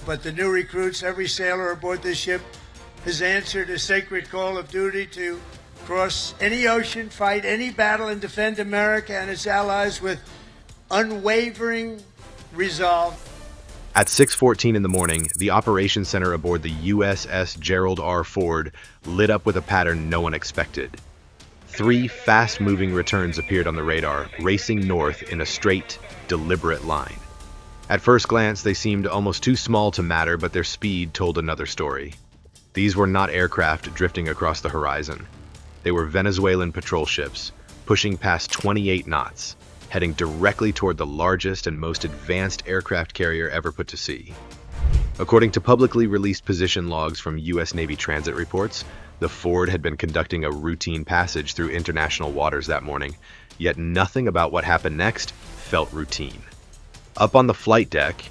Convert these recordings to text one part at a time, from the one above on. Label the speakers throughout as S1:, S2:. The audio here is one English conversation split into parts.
S1: But the new recruits, every sailor aboard this ship, has answered a sacred call of duty to cross any ocean, fight any battle, and defend America and its allies with unwavering resolve.
S2: At 6:14 in the morning, the operations center aboard the USS Gerald R lit up with a pattern no one expected. 3 fast-moving returns appeared on the radar, racing north in a straight, deliberate line. At first glance, they seemed almost too small to matter, but their speed told another story. These were not aircraft drifting across the horizon. They were Venezuelan patrol ships, pushing past 28 knots, heading directly toward the largest and most advanced aircraft carrier ever put to sea. According to publicly released position logs from U.S. Navy transit reports, the Ford had been conducting a routine passage through international waters that morning, yet nothing about what happened next felt routine. Up on the flight deck,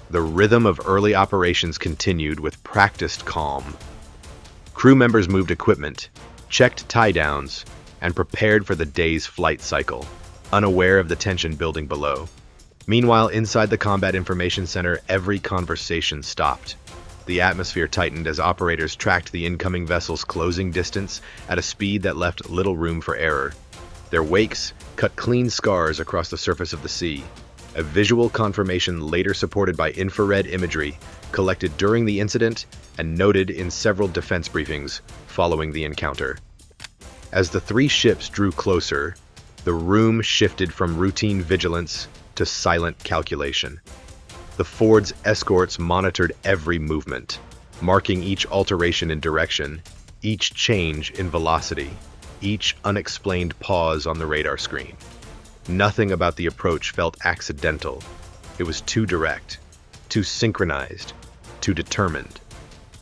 S2: the rhythm of early operations continued with practiced calm. Crew members moved equipment, checked tie-downs, and prepared for the day's flight cycle, unaware of the tension building below. Meanwhile, inside the Combat Information Center, every conversation stopped. The atmosphere tightened as operators tracked the incoming vessel's closing distance at a speed that left little room for error. Their wakes cut clean scars across the surface of the sea, a visual confirmation later supported by infrared imagery collected during the incident and noted in several defense briefings following the encounter. As the 3 ships drew closer, the room shifted from routine vigilance to silent calculation. The Ford's escorts monitored every movement, marking each alteration in direction, each change in velocity, each unexplained pause on the radar screen. Nothing about the approach felt accidental. It was too direct, too synchronized, too determined.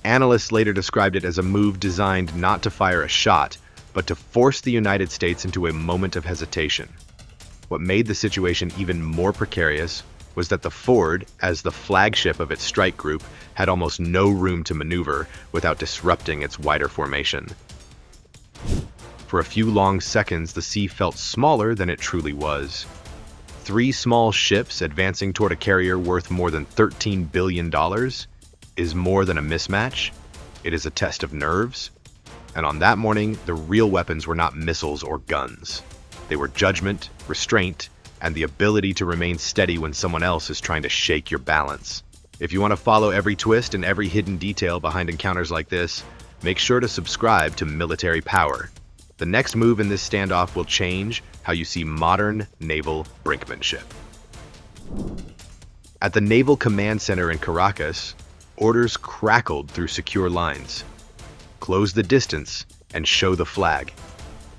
S2: Analysts later described it as a move designed not to fire a shot, but to force the United States into a moment of hesitation. What made the situation even more precarious was that the Ford, as the flagship of its strike group, had almost no room to maneuver without disrupting its wider formation. For a few long seconds, the sea felt smaller than it truly was. 3 small ships advancing toward a carrier worth more than $13 billion is more than a mismatch. It is a test of nerves. And on that morning, the real weapons were not missiles or guns. They were judgment, restraint, and the ability to remain steady when someone else is trying to shake your balance. If you want to follow every twist and every hidden detail behind encounters like this, make sure to subscribe to Military Power. The next move in this standoff will change how you see modern naval brinkmanship. At the Naval Command Center in Caracas, orders crackled through secure lines. Close the distance and show the flag.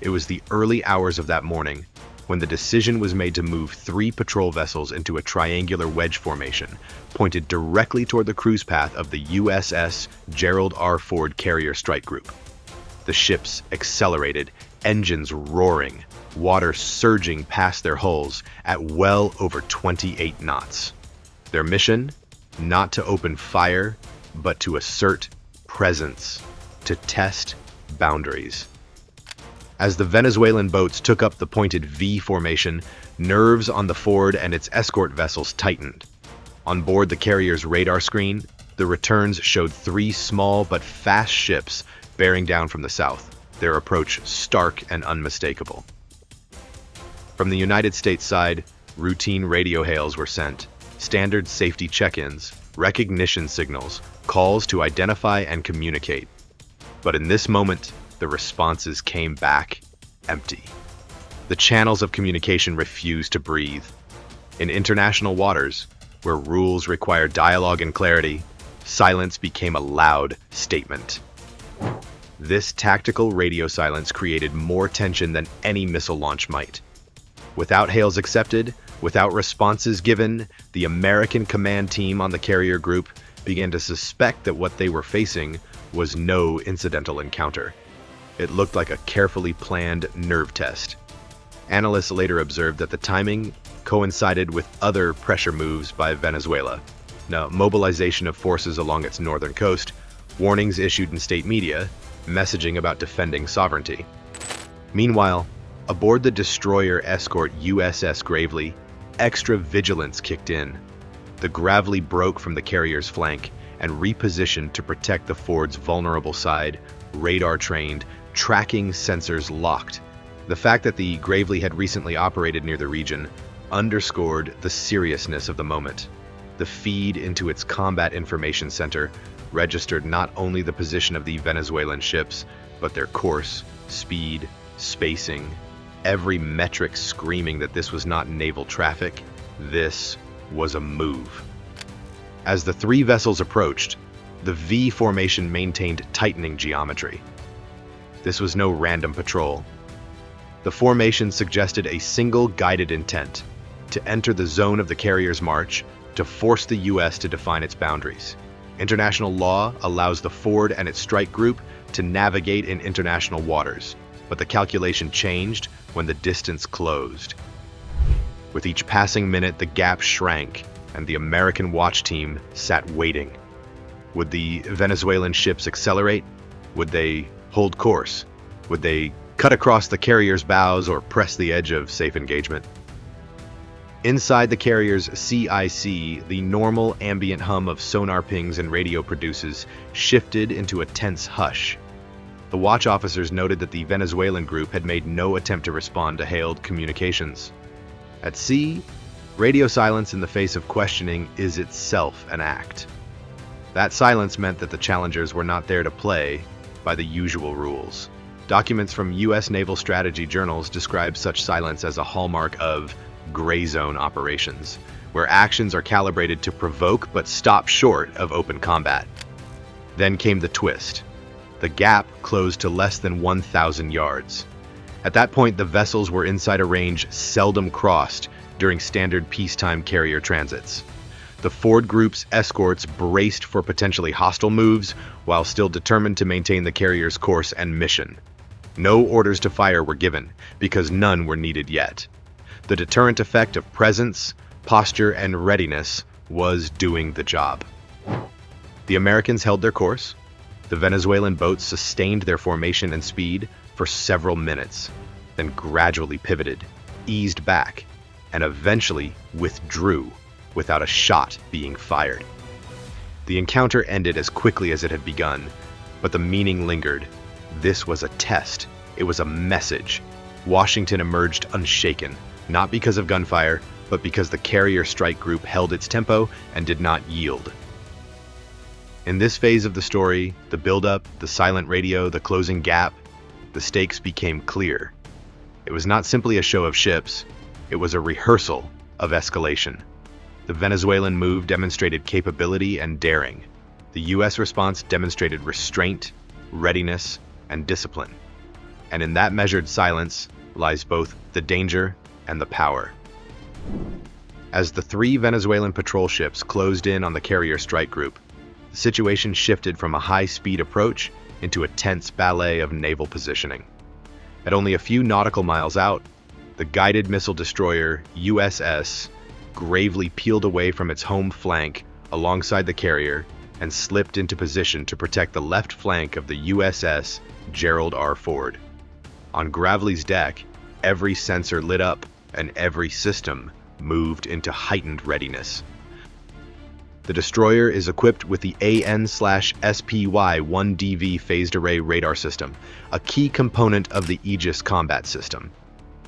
S2: It was the early hours of that morning when the decision was made to move 3 patrol vessels into a triangular wedge formation, pointed directly toward the cruise path of the USS Gerald R carrier strike group. The ships accelerated, engines roaring, water surging past their hulls at well over 28 knots. Their mission? Not to open fire, but to assert presence, to test boundaries. As the Venezuelan boats took up the pointed V formation, nerves on the Ford and its escort vessels tightened. On board the carrier's radar screen, the returns showed 3 small but fast ships bearing down from the south, their approach stark and unmistakable. From the United States side, routine radio hails were sent, standard safety check-ins, recognition signals, calls to identify and communicate. But in this moment, the responses came back empty. The channels of communication refused to breathe. In international waters, where rules require dialogue and clarity, silence became a loud statement. This tactical radio silence created more tension than any missile launch might. Without hails accepted, without responses given, the American command team on the carrier group began to suspect that what they were facing was no incidental encounter. It looked like a carefully planned nerve test. Analysts later observed that the timing coincided with other pressure moves by Venezuela. Now, mobilization of forces along its northern coast, warnings issued in state media, messaging about defending sovereignty. Meanwhile, aboard the destroyer escort USS Gravely, extra vigilance kicked in. The Gravely broke from the carrier's flank and repositioned to protect the Ford's vulnerable side, radar-trained, tracking sensors locked. The fact that the Gravely had recently operated near the region underscored the seriousness of the moment. The feed into its combat information center registered not only the position of the Venezuelan ships, but their course, speed, spacing, every metric screaming that this was not naval traffic, this was a move. As the three vessels approached, the V formation maintained tightening geometry. This was no random patrol. The formation suggested a single guided intent: to enter the zone of the carrier's march, to force the U.S. to define its boundaries. International law allows the Ford and its strike group to navigate in international waters, but the calculation changed when the distance closed. With each passing minute, the gap shrank, and the American watch team sat waiting. Would the Venezuelan ships accelerate? Would they hold course? Would they cut across the carrier's bows or press the edge of safe engagement? Inside the carrier's CIC, the normal ambient hum of sonar pings and radio produces shifted into a tense hush. The watch officers noted that the Venezuelan group had made no attempt to respond to hailed communications. At sea, radio silence in the face of questioning is itself an act. That silence meant that the challengers were not there to play by the usual rules. Documents from U.S. naval strategy journals describe such silence as a hallmark of gray zone operations, where actions are calibrated to provoke but stop short of open combat. Then came the twist. The gap closed to less than 1,000 yards. At that point, the vessels were inside a range seldom crossed during standard peacetime carrier transits. The Ford group's escorts braced for potentially hostile moves while still determined to maintain the carrier's course and mission. No orders to fire were given, because none were needed yet. The deterrent effect of presence, posture, and readiness was doing the job. The Americans held their course. The Venezuelan boats sustained their formation and speed for several minutes, then gradually pivoted, eased back, and eventually withdrew without a shot being fired. The encounter ended as quickly as it had begun, but the meaning lingered. This was a test. It was a message. Washington emerged unshaken, not because of gunfire, but because the carrier strike group held its tempo and did not yield. In this phase of the story, the buildup, the silent radio, the closing gap, the stakes became clear. It was not simply a show of ships, it was a rehearsal of escalation. The Venezuelan move demonstrated capability and daring. The U.S. response demonstrated restraint, readiness, and discipline. And in that measured silence lies both the danger and the power. As the three Venezuelan patrol ships closed in on the carrier strike group, the situation shifted from a high-speed approach into a tense ballet of naval positioning. At only a few nautical miles out, the guided missile destroyer USS Gravely peeled away from its home flank alongside the carrier and slipped into position to protect the left flank of the USS Gerald R. Ford. On Gravely's deck, every sensor lit up and every system moved into heightened readiness. The destroyer is equipped with the AN/SPY-1DV phased array radar system, a key component of the Aegis combat system.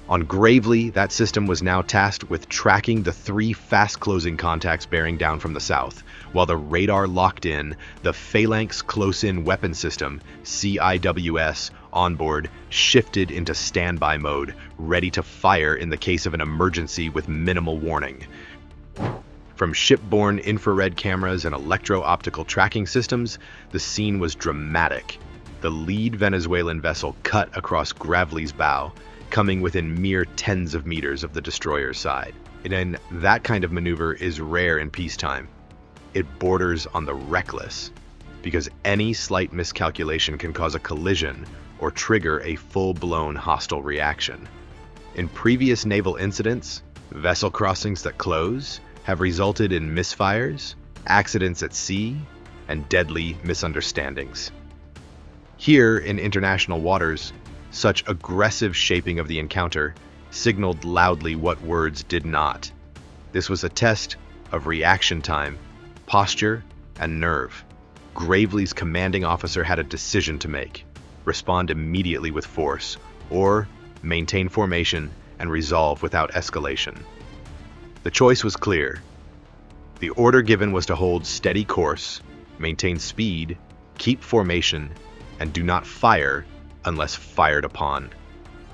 S2: On Gravely, that system was now tasked with tracking the three fast-closing contacts bearing down from the south, while the radar locked in, the Phalanx Close-In Weapon System, CIWS, onboard shifted into standby mode, ready to fire in the case of an emergency with minimal warning. From shipborne infrared cameras and electro-optical tracking systems, the scene was dramatic. The lead Venezuelan vessel cut across Gravely's bow, coming within mere tens of meters of the destroyer's side. And that kind of maneuver is rare in peacetime. It borders on the reckless, because any slight miscalculation can cause a collision or trigger a full-blown hostile reaction. In previous naval incidents, vessel crossings that close have resulted in misfires, accidents at sea, and deadly misunderstandings. Here in international waters, such aggressive shaping of the encounter signaled loudly what words did not. This was a test of reaction time, posture, and nerve. Gravely's commanding officer had a decision to make: respond immediately with force, or maintain formation and resolve without escalation. The choice was clear. The order given was to hold steady course, maintain speed, keep formation, and do not fire unless fired upon.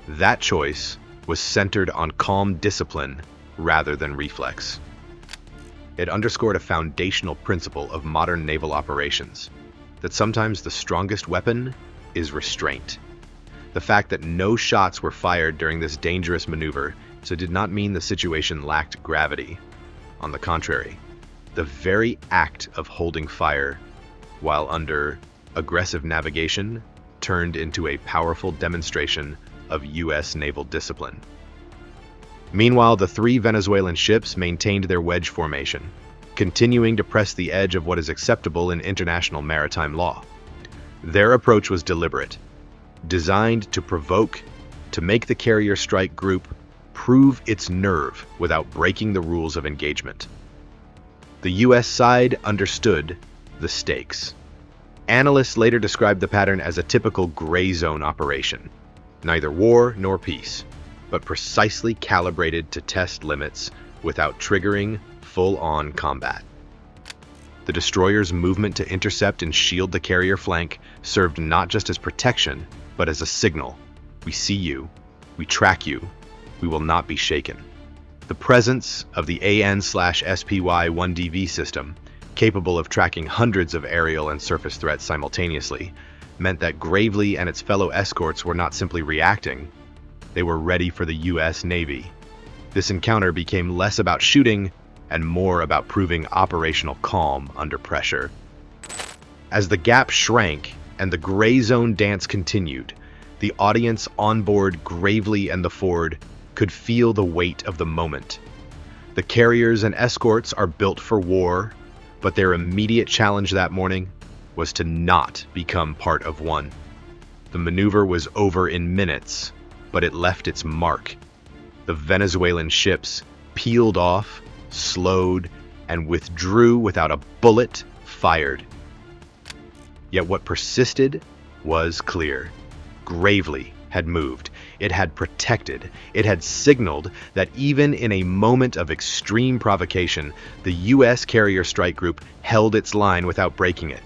S2: That choice was centered on calm discipline rather than reflex. It underscored a foundational principle of modern naval operations, that sometimes the strongest weapon is restraint. The fact that no shots were fired during this dangerous maneuver did not mean the situation lacked gravity. On the contrary, the very act of holding fire while under aggressive navigation turned into a powerful demonstration of U.S. naval discipline. Meanwhile, the three Venezuelan ships maintained their wedge formation, continuing to press the edge of what is acceptable in international maritime law. Their approach was deliberate, designed to provoke, to make the carrier strike group prove its nerve without breaking the rules of engagement. The U.S. side understood the stakes. Analysts later described the pattern as a typical gray zone operation, neither war nor peace, but precisely calibrated to test limits without triggering full-on combat. The destroyer's movement to intercept and shield the carrier flank served not just as protection, but as a signal. We see you, we track you, we will not be shaken. The presence of the AN/SPY-1DV system, capable of tracking hundreds of aerial and surface threats simultaneously, meant that Gravely and its fellow escorts were not simply reacting, they were ready for the U.S. Navy. This encounter became less about shooting and more about proving operational calm under pressure. As the gap shrank and the gray zone dance continued, the audience on board Gravely and the Ford could feel the weight of the moment. The carriers and escorts are built for war, but their immediate challenge that morning was to not become part of one. The maneuver was over in minutes, but it left its mark. The Venezuelan ships peeled off, slowed, and withdrew without a bullet fired. Yet what persisted was clear. Gravely had moved. It had protected. It had signaled that even in a moment of extreme provocation, the U.S. carrier strike group held its line without breaking it.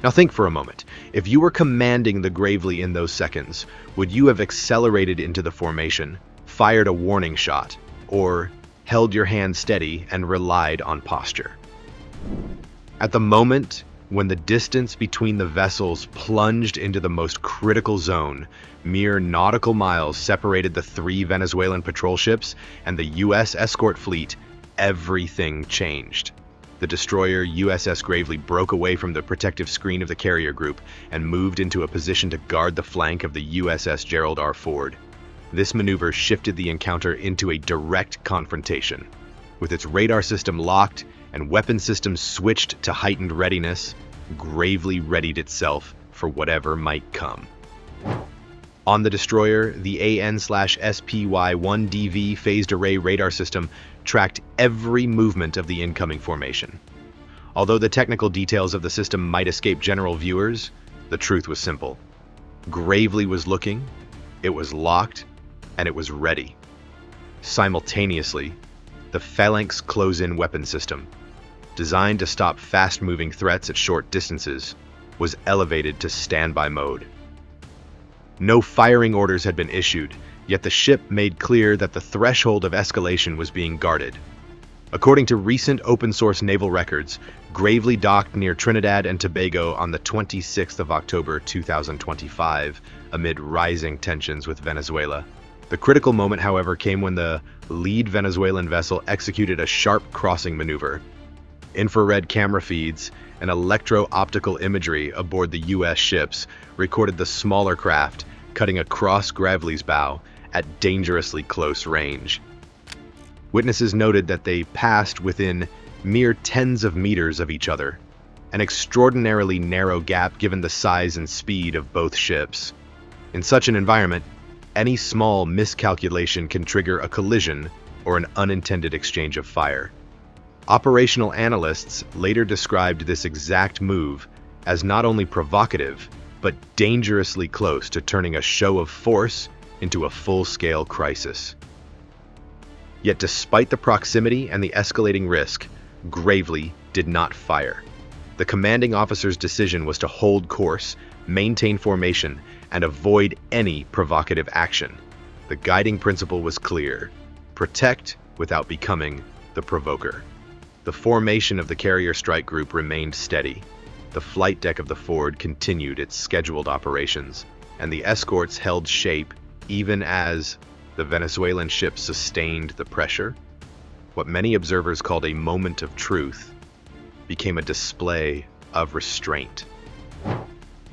S2: Now think for a moment. If you were commanding the Gravely in those seconds, would you have accelerated into the formation, fired a warning shot, or held your hand steady and relied on posture? At the moment when the distance between the vessels plunged into the most critical zone, mere nautical miles separated the three Venezuelan patrol ships and the U.S. escort fleet, everything changed. The destroyer USS Gravely broke away from the protective screen of the carrier group and moved into a position to guard the flank of the USS Gerald R. Ford. This maneuver shifted the encounter into a direct confrontation. With its radar system locked and weapon systems switched to heightened readiness, Gravely readied itself for whatever might come. On the destroyer, the AN/SPY-1DV phased array radar system tracked every movement of the incoming formation. Although the technical details of the system might escape general viewers, the truth was simple. Gravely was looking, it was locked, and it was ready. Simultaneously, the Phalanx close-in weapon system, designed to stop fast-moving threats at short distances, was elevated to standby mode. No firing orders had been issued, yet the ship made clear that the threshold of escalation was being guarded. According to recent open-source naval records, Gravely docked near Trinidad and Tobago on the 26th of October 2025, amid rising tensions with Venezuela. The critical moment, however, came when the lead Venezuelan vessel executed a sharp crossing maneuver. Infrared camera feeds and electro-optical imagery aboard the U.S. ships recorded the smaller craft cutting across Gravely's bow at dangerously close range. Witnesses noted that they passed within mere tens of meters of each other, an extraordinarily narrow gap given the size and speed of both ships. In such an environment, any small miscalculation can trigger a collision or an unintended exchange of fire. Operational analysts later described this exact move as not only provocative, but dangerously close to turning a show of force into a full-scale crisis. Yet despite the proximity and the escalating risk, Gravely did not fire. The commanding officer's decision was to hold course, maintain formation, and avoid any provocative action. The guiding principle was clear: protect without becoming the provoker. The formation of the carrier strike group remained steady. The flight deck of the Ford continued its scheduled operations, and the escorts held shape even as the Venezuelan ship sustained the pressure. What many observers called a moment of truth became a display of restraint.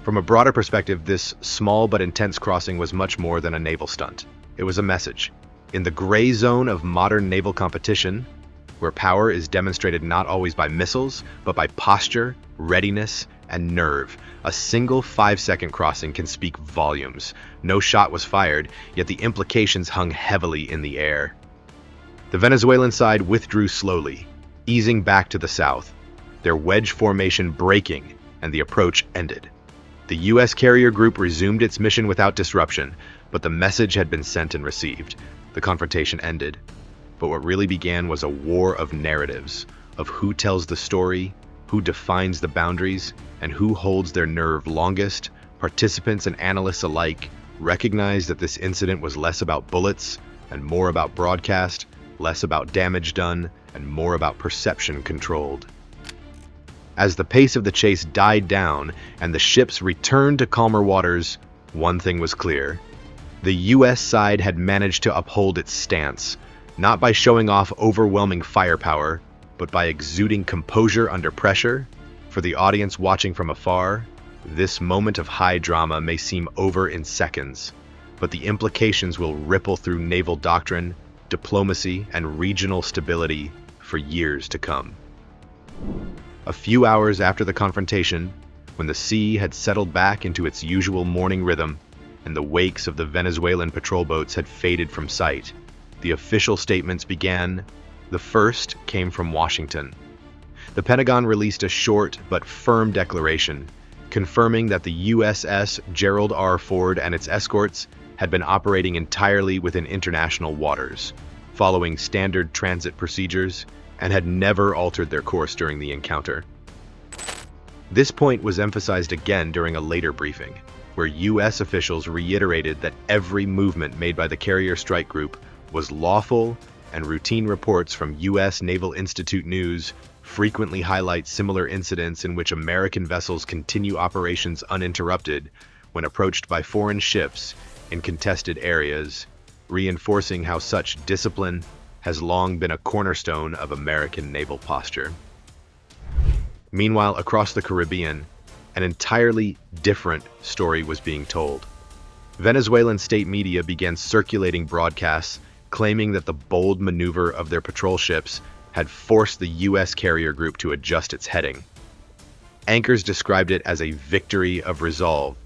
S2: From a broader perspective, this small but intense crossing was much more than a naval stunt. It was a message. In the gray zone of modern naval competition, where power is demonstrated not always by missiles, but by posture, readiness, and nerve, a single 5-second crossing can speak volumes. No shot was fired, yet the implications hung heavily in the air. The Venezuelan side withdrew slowly, easing back to the south, their wedge formation breaking, and the approach ended. The U.S. carrier group resumed its mission without disruption, but the message had been sent and received. The confrontation ended. But what really began was a war of narratives, of who tells the story, who defines the boundaries, and who holds their nerve longest. Participants and analysts alike recognized that this incident was less about bullets and more about broadcast, less about damage done, and more about perception controlled. As the pace of the chase died down and the ships returned to calmer waters, one thing was clear. The U.S. side had managed to uphold its stance, not by showing off overwhelming firepower, but by exuding composure under pressure. For the audience watching from afar, this moment of high drama may seem over in seconds, but the implications will ripple through naval doctrine, diplomacy, and regional stability for years to come. A few hours after the confrontation, when the sea had settled back into its usual morning rhythm and the wakes of the Venezuelan patrol boats had faded from sight, the official statements began. The first came from Washington. The Pentagon released a short but firm declaration confirming that the USS Gerald R. Ford and its escorts had been operating entirely within international waters, following standard transit procedures, and had never altered their course during the encounter. This point was emphasized again during a later briefing, where U.S. officials reiterated that every movement made by the carrier strike group was lawful, and routine reports from U.S. Naval Institute News frequently highlight similar incidents in which American vessels continue operations uninterrupted when approached by foreign ships in contested areas, reinforcing how such discipline has long been a cornerstone of American naval posture. Meanwhile, across the Caribbean, an entirely different story was being told. Venezuelan state media began circulating broadcasts claiming that the bold maneuver of their patrol ships had forced the U.S. carrier group to adjust its heading. Anchors described it as a victory of resolve,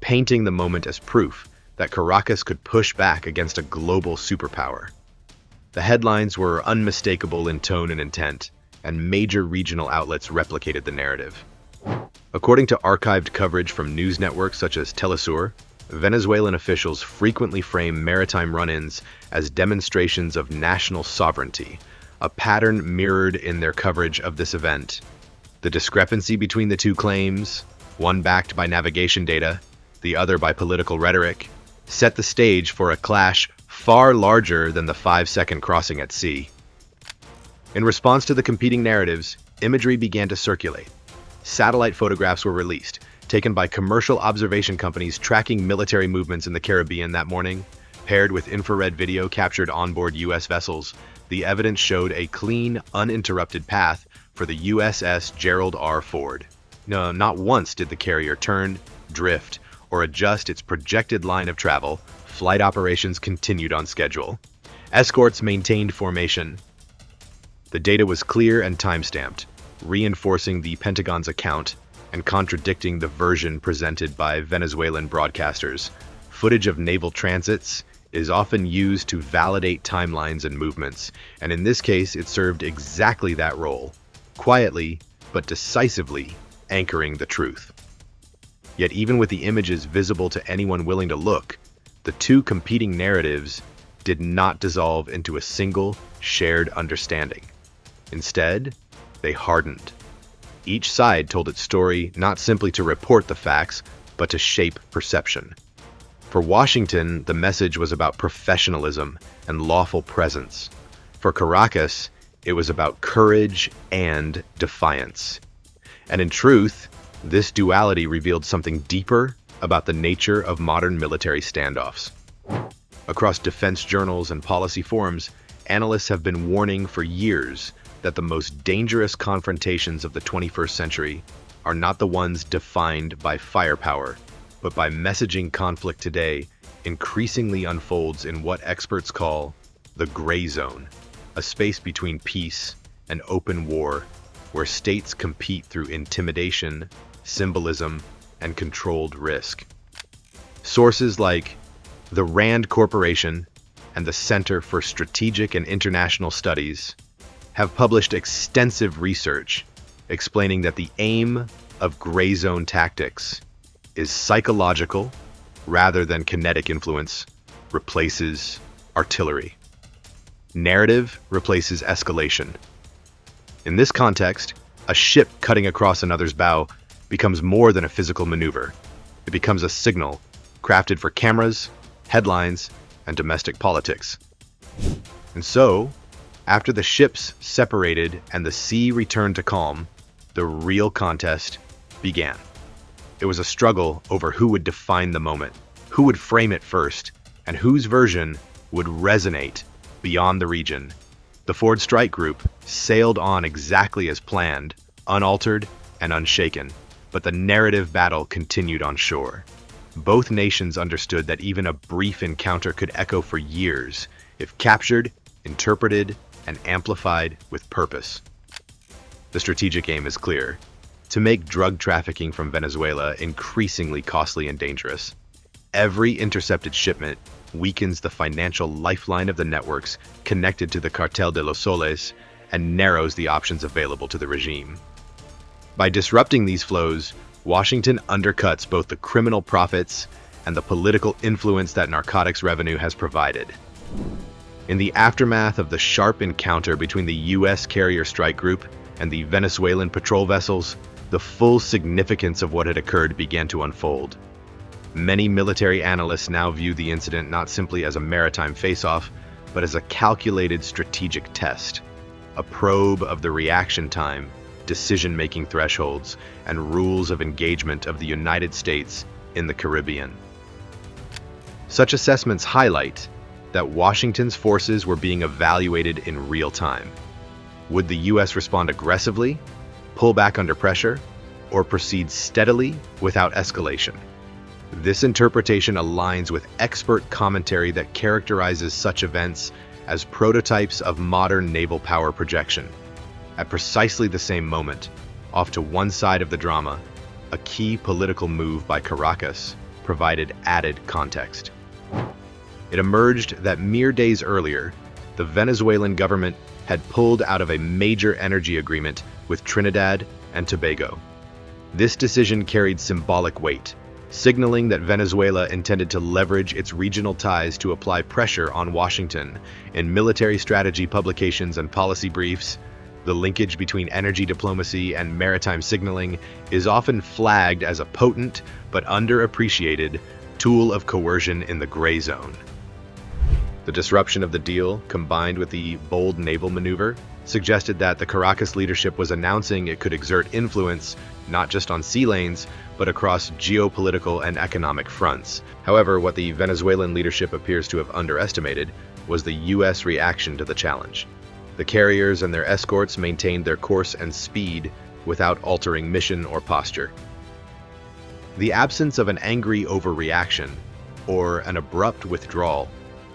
S2: painting the moment as proof that Caracas could push back against a global superpower. The headlines were unmistakable in tone and intent, and major regional outlets replicated the narrative. According to archived coverage from news networks such as Telesur, Venezuelan officials frequently frame maritime run-ins as demonstrations of national sovereignty, a pattern mirrored in their coverage of this event. The discrepancy between the two claims, one backed by navigation data, the other by political rhetoric, set the stage for a clash far larger than the 5-second crossing at sea. In response to the competing narratives, imagery began to circulate. Satellite photographs were released, taken by commercial observation companies tracking military movements in the Caribbean that morning. Paired with infrared video captured onboard U.S. vessels, the evidence showed a clean, uninterrupted path for the USS Gerald R. Ford. No, not once did the carrier turn, drift, or adjust its projected line of travel. Flight operations continued on schedule. Escorts maintained formation. The data was clear and time-stamped, reinforcing the Pentagon's account and contradicting the version presented by Venezuelan broadcasters. Footage of naval transits, is often used to validate timelines and movements, and in this case, it served exactly that role, quietly but decisively anchoring the truth. Yet even with the images visible to anyone willing to look, the two competing narratives did not dissolve into a single shared understanding. Instead, they hardened. Each side told its story not simply to report the facts, but to shape perception. For Washington, the message was about professionalism and lawful presence. For Caracas, it was about courage and defiance. And in truth, this duality revealed something deeper about the nature of modern military standoffs. Across defense journals and policy forums, analysts have been warning for years that the most dangerous confrontations of the 21st century are not the ones defined by firepower, but by messaging. Conflict today increasingly unfolds in what experts call the gray zone, a space between peace and open war, where states compete through intimidation, symbolism, and controlled risk. Sources like the Rand Corporation and the Center for Strategic and International Studies have published extensive research explaining that the aim of gray zone tactics is psychological rather than kinetic. Influence replaces artillery. Narrative replaces escalation. In this context, a ship cutting across another's bow becomes more than a physical maneuver. It becomes a signal crafted for cameras, headlines, and domestic politics. And so, after the ships separated and the sea returned to calm, the real contest began. It was a struggle over who would define the moment, who would frame it first, and whose version would resonate beyond the region. The Ford Strike Group sailed on exactly as planned, unaltered and unshaken, but the narrative battle continued on shore. Both nations understood that even a brief encounter could echo for years if captured, interpreted, and amplified with purpose. The strategic aim is clear: to make drug trafficking from Venezuela increasingly costly and dangerous. Every intercepted shipment weakens the financial lifeline of the networks connected to the Cartel de los Soles and narrows the options available to the regime. By disrupting these flows, Washington undercuts both the criminal profits and the political influence that narcotics revenue has provided. In the aftermath of the sharp encounter between the U.S. carrier strike group and the Venezuelan patrol vessels, the full significance of what had occurred began to unfold. Many military analysts now view the incident not simply as a maritime face-off, but as a calculated strategic test, a probe of the reaction time, decision-making thresholds, and rules of engagement of the United States in the Caribbean. Such assessments highlight that Washington's forces were being evaluated in real time. Would the U.S. respond aggressively, pull back under pressure, or proceed steadily without escalation? This interpretation aligns with expert commentary that characterizes such events as prototypes of modern naval power projection. At precisely the same moment, off to one side of the drama, a key political move by Caracas provided added context. It emerged that mere days earlier, the Venezuelan government had pulled out of a major energy agreement with Trinidad and Tobago. This decision carried symbolic weight, signaling that Venezuela intended to leverage its regional ties to apply pressure on Washington. In military strategy publications and policy briefs, the linkage between energy diplomacy and maritime signaling is often flagged as a potent but underappreciated tool of coercion in the gray zone. The disruption of the deal, combined with the bold naval maneuver, suggested that the Caracas leadership was announcing it could exert influence not just on sea lanes, but across geopolitical and economic fronts. However, what the Venezuelan leadership appears to have underestimated was the U.S. reaction to the challenge. The carriers and their escorts maintained their course and speed without altering mission or posture. The absence of an angry overreaction or an abrupt withdrawal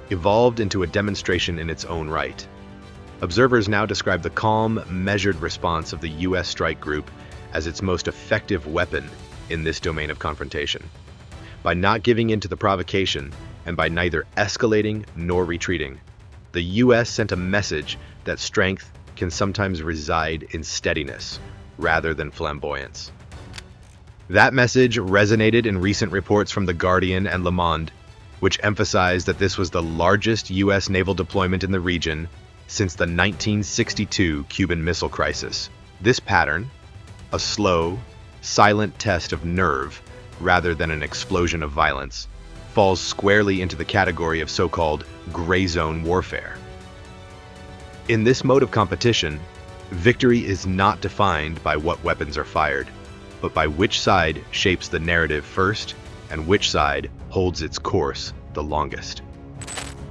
S2: evolved into a demonstration in its own right. Observers now describe the calm, measured response of the U.S. strike group as its most effective weapon in this domain of confrontation. By not giving in to the provocation and by neither escalating nor retreating, the U.S. sent a message that strength can sometimes reside in steadiness rather than flamboyance. That message resonated in recent reports from The Guardian and Le Monde, which emphasized that this was the largest U.S. naval deployment in the region since the 1962 Cuban Missile Crisis. This pattern, a slow, silent test of nerve rather than an explosion of violence, falls squarely into the category of so-called gray zone warfare. In this mode of competition, victory is not defined by what weapons are fired, but by which side shapes the narrative first and which side holds its course the longest.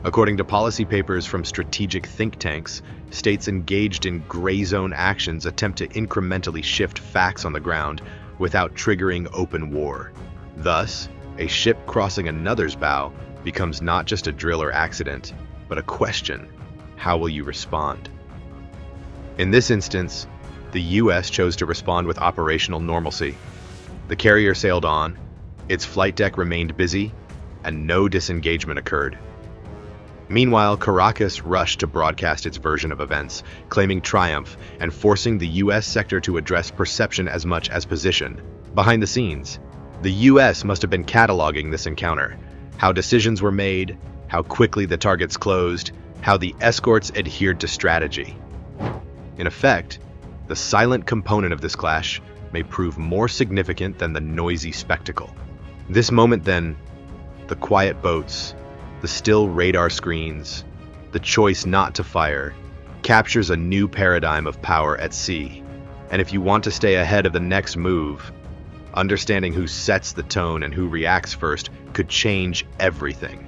S2: According to policy papers from strategic think tanks, states engaged in gray zone actions attempt to incrementally shift facts on the ground without triggering open war. Thus, a ship crossing another's bow becomes not just a drill or accident, but a question: how will you respond? In this instance, the U.S. chose to respond with operational normalcy. The carrier sailed on, its flight deck remained busy, and no disengagement occurred. Meanwhile, Caracas rushed to broadcast its version of events, claiming triumph and forcing the U.S. sector to address perception as much as position. Behind the scenes, the U.S. must have been cataloging this encounter: how decisions were made, how quickly the targets closed, how the escorts adhered to strategy. In effect, the silent component of this clash may prove more significant than the noisy spectacle. This moment then, the quiet boats, the still radar screens, the choice not to fire, captures a new paradigm of power at sea. And if you want to stay ahead of the next move, understanding who sets the tone and who reacts first could change everything.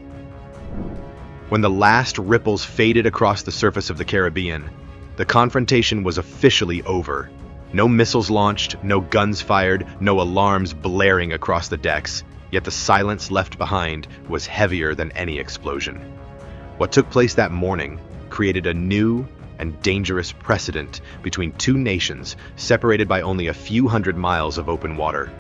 S2: When the last ripples faded across the surface of the Caribbean, the confrontation was officially over. No missiles launched, no guns fired, no alarms blaring across the decks, yet the silence left behind was heavier than any explosion. What took place that morning created a new and dangerous precedent between two nations separated by only a few hundred miles of open water.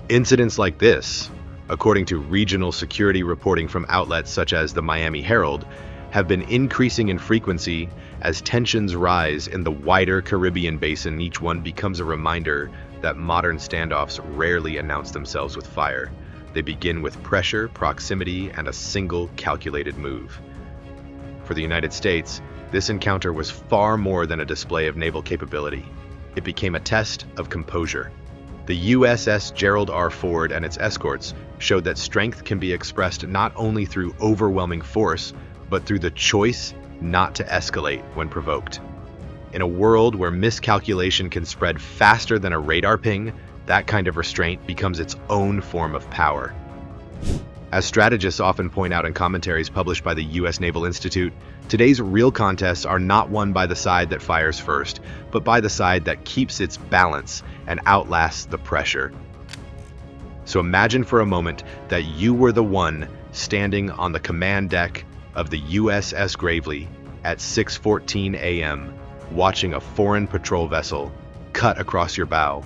S2: Incidents like this, according to regional security reporting from outlets such as the Miami Herald, have been increasing in frequency as tensions rise in the wider Caribbean basin. Each one becomes a reminder that modern standoffs rarely announce themselves with fire. They begin with pressure, proximity, and a single calculated move. For the United States, this encounter was far more than a display of naval capability. It became a test of composure. The USS Gerald R. Ford and its escorts showed that strength can be expressed not only through overwhelming force, but through the choice not to escalate when provoked. In a world where miscalculation can spread faster than a radar ping, that kind of restraint becomes its own form of power. As strategists often point out in commentaries published by the U.S. Naval Institute, today's real contests are not won by the side that fires first, but by the side that keeps its balance and outlasts the pressure. So imagine for a moment that you were the one standing on the command deck of the USS Gravely at 6:14 a.m., watching a foreign patrol vessel cut across your bow.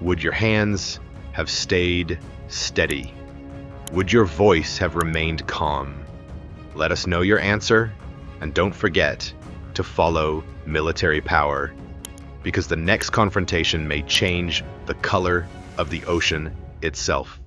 S2: Would your hands have stayed steady? Would your voice have remained calm? Let us know your answer, and don't forget to follow military power, because the next confrontation may change the color of the ocean itself.